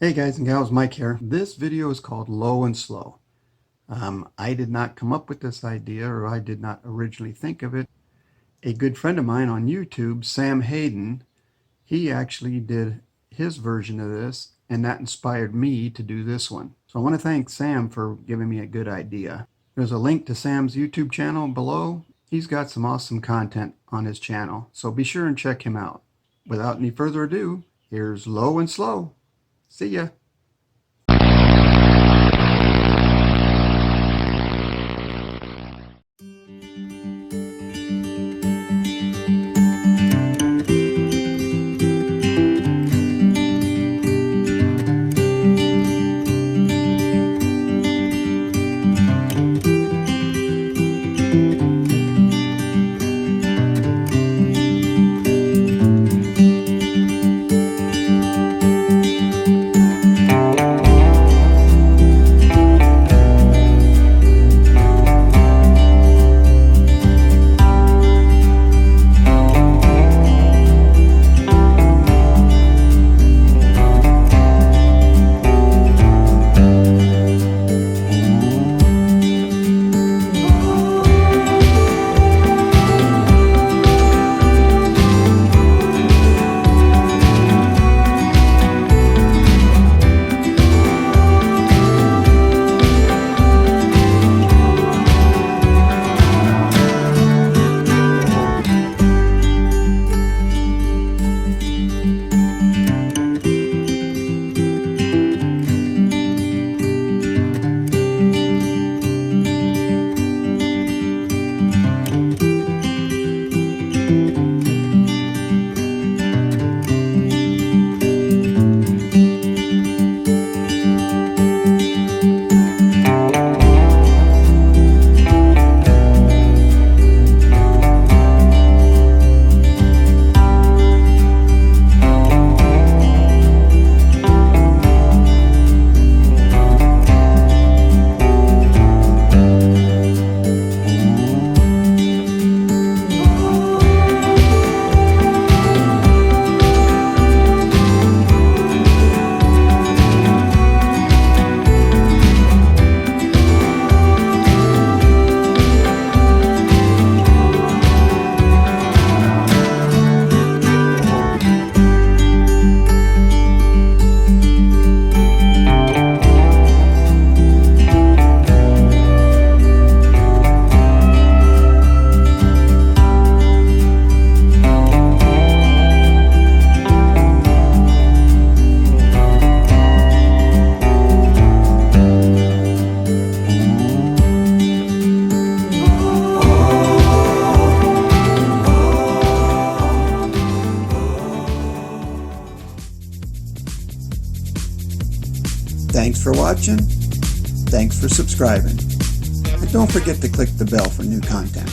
Hey guys and gals, Mike here. This video is called Low and Slow. I did not come up with this idea, or I did not originally think of it. A good friend of mine on YouTube, Sam Hayden, he actually did his version of this, and that inspired me to do this one. So I want to thank Sam for giving me a good idea. There's a link to Sam's YouTube channel below. He's got some awesome content on his channel, so be sure and check him out. Without any further ado, here's Low and Slow. See ya. Thanks for watching. Thanks for subscribing. And don't forget to click the bell for new content.